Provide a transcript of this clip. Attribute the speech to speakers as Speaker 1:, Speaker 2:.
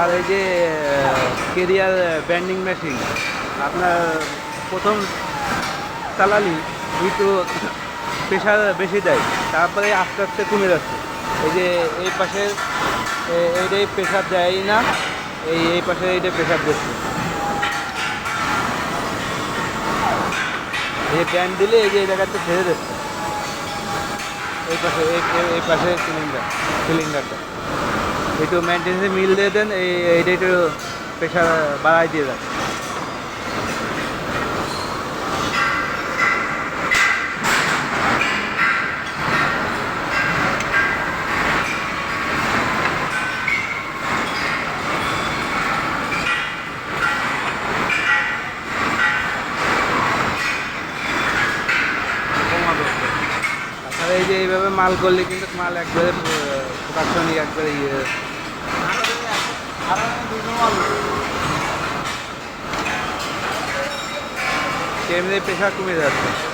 Speaker 1: আর এই যে career banding machine আপনার প্রথম চালালি একটু প্রেশার বেশি দেয়, তারপরে আস্তে আস্তে কমে যাচ্ছে। এই যে এই পাশে এইটাই প্রেশার দেয় না, এই পাশে এইটা প্রেশার দিচ্ছে। এই ব্যান্ড দিলে এই যে এই জায়গাতে ছেড়ে দিচ্ছে, এই পাশে এই পাশে সিলিন্ডারটা একটু মেনটেন্সে মিল দিয়ে দেন, এইটা একটু প্রেশার বাড়াই দিয়ে দেন। তাছাড়া এই যে এইভাবে মাল করলে কিন্তু মাল একবারে প্রোডাকশনই একবারে এমনি প্রেশার কমে যাচ্ছে।